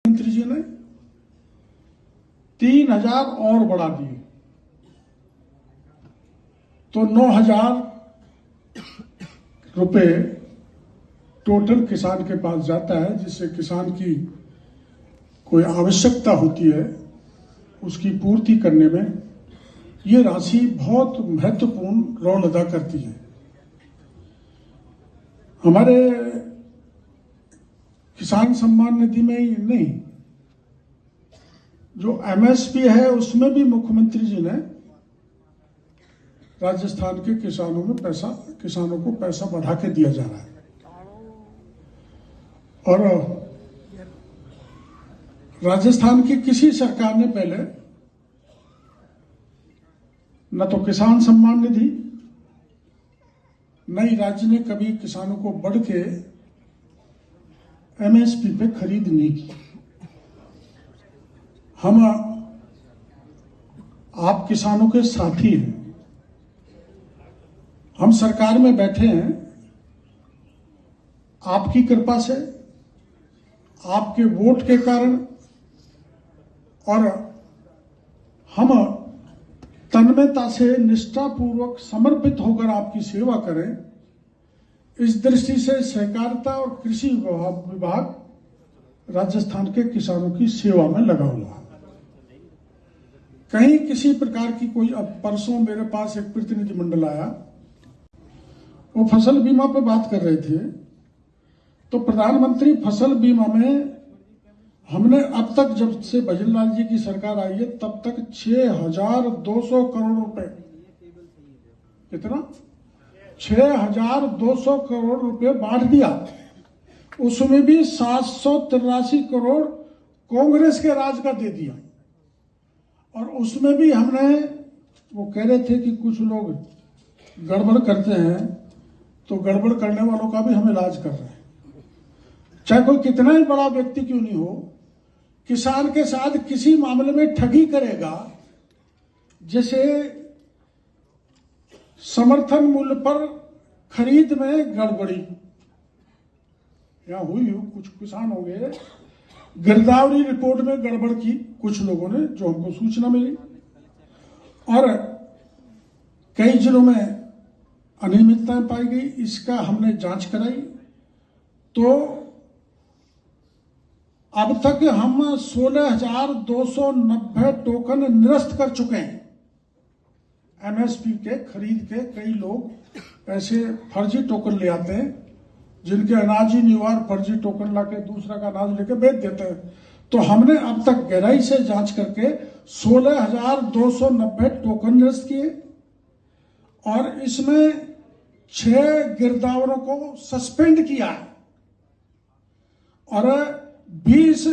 मंत्री जी ने 3,000 और बढ़ा दिए, तो 9,000 रुपए टोटल किसान के पास जाता है, जिससे किसान की कोई आवश्यकता होती है उसकी पूर्ति करने में ये राशि बहुत महत्वपूर्ण रोल अदा करती है। हमारे किसान सम्मान निधि में ही नहीं, जो एमएसपी है उसमें भी मुख्यमंत्री जी ने राजस्थान के किसानों को पैसा बढ़ा के दिया जा रहा है। और राजस्थान की किसी सरकार ने पहले न तो किसान सम्मान निधि, न ही राज्य ने कभी किसानों को बढ़ के एमएसपी पे खरीद नहीं की। हम आप किसानों के साथी हैं, हम सरकार में बैठे हैं आपकी कृपा से, आपके वोट के कारण, और हम तन्मयता से निष्ठापूर्वक समर्पित होकर आपकी सेवा करें। इस दृष्टि से सहकारिता और कृषि विभाग राजस्थान के किसानों की सेवा में लगा हुआ है। कहीं किसी प्रकार की कोई, अब परसों मेरे पास एक प्रतिनिधिमंडल आया, वो फसल बीमा पे बात कर रहे थे, तो प्रधानमंत्री फसल बीमा में हमने अब तक, जब से भजनलाल जी की सरकार आई है तब तक 6,200 करोड़ रुपए, कितना 6,200 करोड़ रुपए बांट दिया। उसमें भी 783 करोड़ कांग्रेस के राज का दे दिया। और उसमें भी हमने, वो कह रहे थे कि कुछ लोग गड़बड़ करते हैं, तो गड़बड़ करने वालों का भी हम इलाज कर रहे हैं। चाहे कोई कितना ही बड़ा व्यक्ति क्यों नहीं हो, किसान के साथ किसी मामले में ठगी करेगा, जैसे समर्थन मूल्य पर खरीद में गड़बड़ी यहां हुई, कुछ किसान हो गए, गिरदावरी रिपोर्ट में गड़बड़ की कुछ लोगों ने, जो हमको सूचना मिली, और कई जिलों में अनियमितताएं पाई गई। इसका हमने जांच कराई, तो अब तक हम 16,290 टोकन निरस्त कर चुके हैं। एमएसपी के खरीद के कई लोग ऐसे फर्जी टोकन ले आते हैं, जिनके अनाज ही नहीं हुआ, फर्जी टोकन लाके दूसरा का अनाज लेके बेच देते हैं। तो हमने अब तक गहराई से जांच करके 16,290 टोकन निरस्त किए, और इसमें 6 गिरदावरों को सस्पेंड किया है, और 20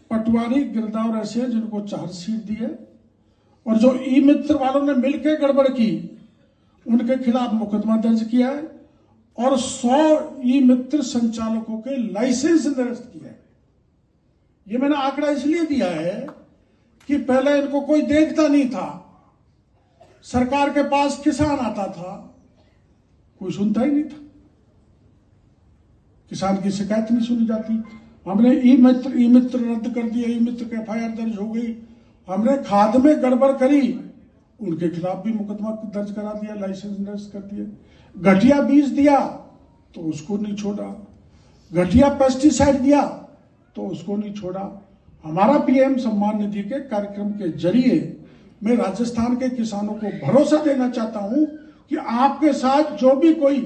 पटवारी गिरदावर ऐसे हैं जिनको चार्जशीट दी है, और जो ई मित्र वालों ने मिलकर गड़बड़ की उनके खिलाफ मुकदमा दर्ज किया है, और 100 ई मित्र संचालकों के लाइसेंस निरस्त किया है। ये मैंने आंकड़ा इसलिए दिया है कि पहले इनको कोई देखता नहीं था, सरकार के पास किसान आता था, कोई सुनता ही नहीं था, किसान की शिकायत नहीं सुनी जाती। हमने ई मित्र रद्द कर दिया, ई मित्र के एफआईआर दर्ज हो गई। हमने खाद में गड़बड़ करी, उनके खिलाफ भी मुकदमा दर्ज करा दिया, लाइसेंस निरस्त कर दिए। घटिया बीज दिया तो उसको नहीं छोड़ा, घटिया पेस्टिसाइड दिया तो उसको नहीं छोड़ा। हमारा पीएम सम्मान निधि के कार्यक्रम के जरिए मैं राजस्थान के किसानों को भरोसा देना चाहता हूं कि आपके साथ जो भी कोई